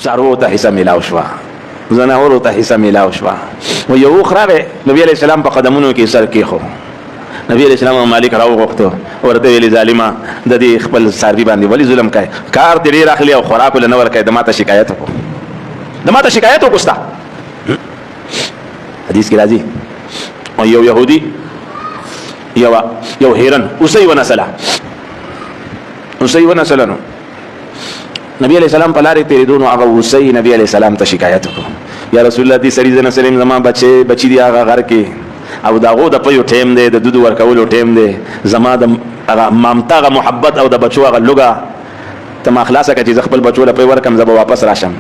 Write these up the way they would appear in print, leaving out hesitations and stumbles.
څاروو ته حصہ میلاو شوه، زناورو ته حصہ میلاو شوه. و یو اوښ راغی، نبي علیه السلام په قدمونو کې سر کېښو. نبی علیه السلام مالک راوغوښتو، ورته ویلې ظالمه د دې خپل څاروي باندې ولې ظلم کوې؟ کار دې ډېر اخلي او خوراک له نه ورکوې، د ما ته شکایت وکړو، د ما ته شکایت وکړو ستا. حدیث کې راځي یو یهودي یو هیرن اوسۍ ونسله، اوسۍ ونسله نو نبی علیہ السلام په لارې تېرېدو، نو هغه اوسۍ نبی علیہ السلام ته شکایت وکړو، یا رسول الله دې سړي زه نسلم، زما بچي دي هغه غر کې او د هغو د پیو ټیم دی، د دودو ورکولو ټیم دی، زما د هغه مامته هغه محبت او د بچو هغه لوږه ته ما خلاصه کړه چې زه خپل بچو له پی ورکړم، زه به واپس راشم.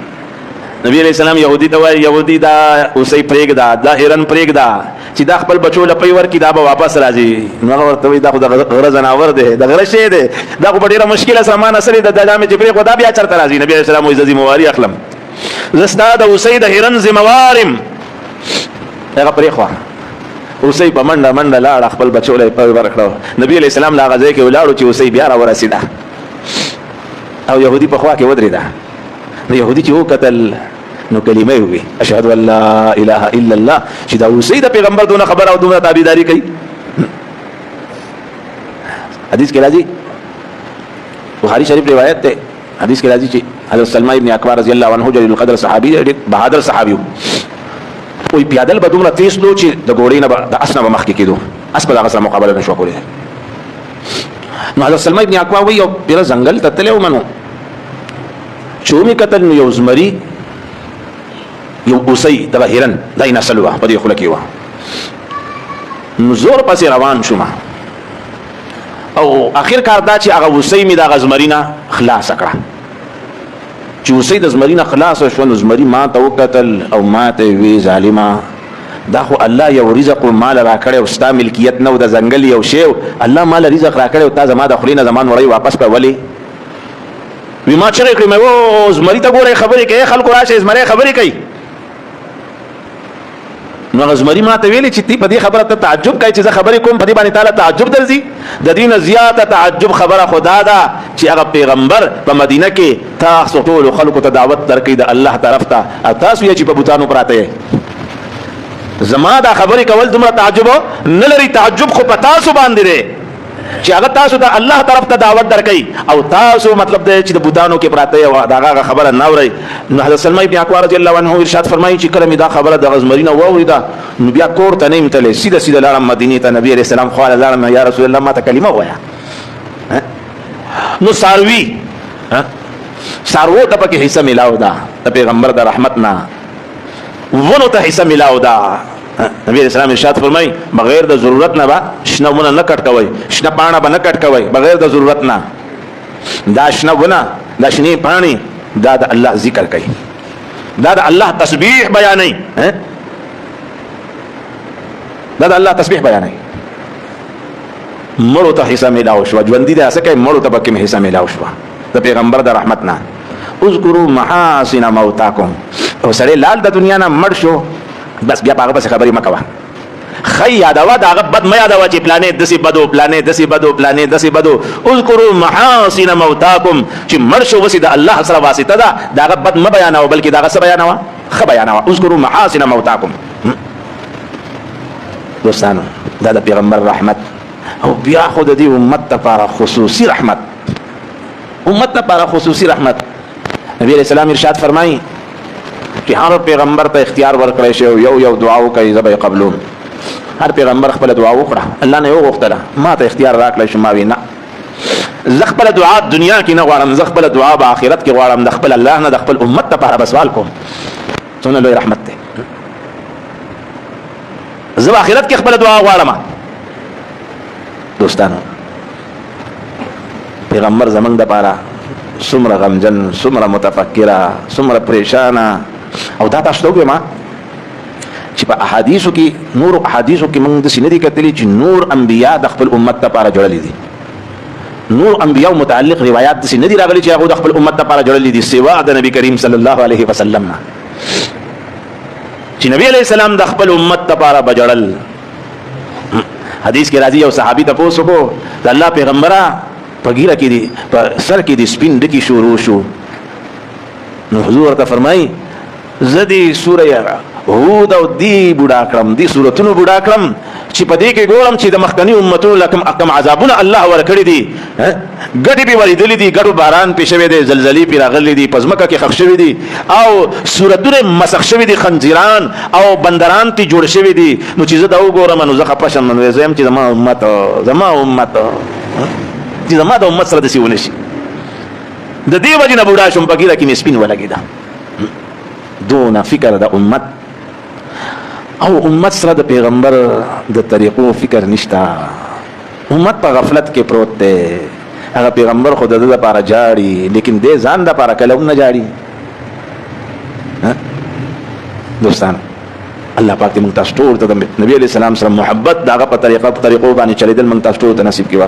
نبی علیہ السلام یهودي ته وایي یهودي دا اوسۍ پرېږده، دا هرن پرېږده چې دا خپل بچو له پی ورکړي، دا به واپس راځي. نو هغه ورته وایي دا خو د غره ځناور دی، د غره شی دی، دا خو په ډېره مشکله سره ما نسلې ده، دا مې چې پرېږدو دا بیا چېرته راځي؟ نبي علیه السلام وایي زه ذمواري اخلم، زه ستا د اوسۍ د هرن ذموار یم. هغه پرېښوه، اوسۍ په منډه منډه لاړه، خپل بچو له پی ورکړه. نبي علیه السلام له هغه ځای کې ولاړو چې اوسۍ بیا راورسېده او یهودي په خوا کې ودرېده. نو یهودي چې وکتل نو کلمه یې ووی اشهد ان لا اله الا الله، چې دا اوسۍ د پیغمبر دونه خبره او دونه تابعداري کوي. حدیث کې راځي، بخاری شریف روایت ده، حدیث کې راځي چې حضرت سلمہ ابن اکبر رضی الله عنه جلیل القدر صحابي دی، بهادر صحابي و. وی پیادل به دومره تیز لو چې د ګوړې نه د اس نه به مخکې کېدو، اس په هغه سره مقابله نه شو کولی. نو حضرت سلمہ ابن اکبر وی یو پیره ځنګل ته تللی ومنو، چې ومې کتل نو یو زمري یو اوسۍ دغه هرن دا یې نسل وه، په دې خوله کې وه. نو زور پسې روان شوم او اخر کار دا چې هغه اوسۍ مې د هغه زمري نه خلاصه کړه. چې اوسۍ د زمري نه خلاصه شوه، نو زمري ما ته وکتل او ما ته وی ظالمه دا خو الله یو رزق مال راکړی او ستا ملکیت نه و، د ځنګل یو شی الله مال رزق راکړی او تا زما د خولې نه زما نوړی واپس کړه، ولې؟ وی ما چغې کړې، مې و زمري ته ګورئ خبرې کوي، خلکو راشئ زمری خبرې کوي. نو هغه زمري ما ته ویلې چې تی په دې خبره ته تعجب کوي چې زه خبرې کوم، په دې باندې تعالی تعجب درځي؟ د دې نه زیاته تعجب خبره خدا ده چې هغه پیغمبر په مدینه کې تاسو ټولو خلکو ته دعوت درکوي د الله طرف ته، او تاسو یې چې په بوتانو پراته یې. زما دا خبرې کول دومره تعجب نه لري، تعجب خو په تاسو باندې دی چې هغه تاسو ته الله طرف ته دعوت درکوي او تاسو مطلب دی چې د بوتانو کې پراته یې د هغه خبره نه اورئ. نو حضرت سلمہ ابن اکبر رضی الله عنه ارشاد فرمایي چې کله مې دا خبره د زمري نه واورېده نو بیا کور ته نه یم تللی، سیده سیده لاړم مدینې ته. نبي علیه السلام خواله لاړم، یا رسول الله ما ته کلمه ووایه. نو څاروو ته پکې حصه میلاو ده د پیغمبر د رحمت نه، ونو ته حصه میلاو ده. نبی علیہ السلام ارشاد فرمای بغیر د ضرورت نه با شنه ونه نه کټ کوي، شنه پاڼه به نه کټ کوي بغیر د ضرورت نه. دا شنه ونه، دا شنه پاڼې، دا د الله ذکر کوي، دا د الله تسبیح بیانوي، دا د الله تسبیح بیانوي. مړو ته حصہ میلاو شو، ژوندي دي اسه کوي، مړو ته پکې حصہ میلاو شو د پیغمبر د رحمت نه. اذکروا محاسن موتاکم، او سړی لال د دنیا نه مړ شو بس بیا هغه بس خبرې مکوه، خی یادوه د هغه بد مه یادوه چې پلانې داسې بدو، پلانې داسې بدو، پلانې داسې بدو. اذکروا محاسن موتاکم، چې مړ شو وسې د الله سره واسطه ده، د هغه بد مه بیانوه بلکې د هغه څه بیانوه، ښه بیانوه. اذکروا محاسن موتاکم. دوستانو دا د پیغمبر رحمت، او بیا خو د دې امت لپاره خصوصي رحمت، امت لپاره خصوصي رحمت. نبی علیہ السلام ارشاد فرمایي چې هر پیغمبر ته اختیار ورکړی شي یو دعا وکړي زه به یې قبلوم. هر پیغمبر خپله دعا وکړه، الله نه یې وغوښتله ما ته اختیار راکړی شو، ما وی نه، زه خپله دعا دنیا کې نه غواړم، زه خپله دعا به آخرت کې غواړم، د خپل الله نه د خپل امت لپاره به سوال کوم. څومره لوی رحمت دی. زه به آخرت کې خپله دعا غواړم. دوستانو پیغمبر زمونږ دپاره څومره غمجن، څومره متفکره، څومره پریشانه. او دا تاسو ته وګورئ ما چې په احادیثو کې، نور احادیثو کې موږ داسې نه دي کتلي چې نور انبیا د خپل امت لپاره جوړلي دي. نور انبیاء متعلق روایات داسې نه دي راغلي چې هغه د خپل امت لپاره جوړلي دي سوا د نبی کریم صلی الله علیه وسلم نه، چې نبی علیہ السلام د خپل امت لپاره بجړل. حدیث کې راځي یو صحابي تپوس وکړو د الله پیغمبره په ګیره کې دي، په سر کې دي سپین ډکي شروع شو، نو حضور ته فرمایي زدي سوره هود او دی بوډا کړم، دی سورتونو بوډا کړم چې په دې کې ګورم چې د مخکنی امتونو لکم اکم عذابونه الله ورکړي دي، ګډي به ولیدلې دي، ګډو باران پې شوی دی، زلزلې پې راغلي دي، په ځمکه کې خښ شوي دي، او سورتونه مسخ شوي دي، خنزیران او بندران ته جوړ شوي دي. نو چې زه دا وګورم نو زه خپه شم، نو زه یم چې زما امت چې زما د امت سره داسې ونه شي. د دې وجې نه بوډا شوم، په ږیره کې مې سپین ولګېده. دونه فکر د امت او امت سره د پیغمبر د طریقو فکر نشته. امت په غفلت کې پروت دی. هغه پیغمبر خو د ده لپاره جاړي، لیکن دې ځان لپاره کله هم نه جاړي. دوستانو الله پاک دې موږ تاسو ټول ته د نبي علیه السلام سره محبت د هغه په طریقو باندې چلېدل موږ تاسو ټول ته نصیب کړي.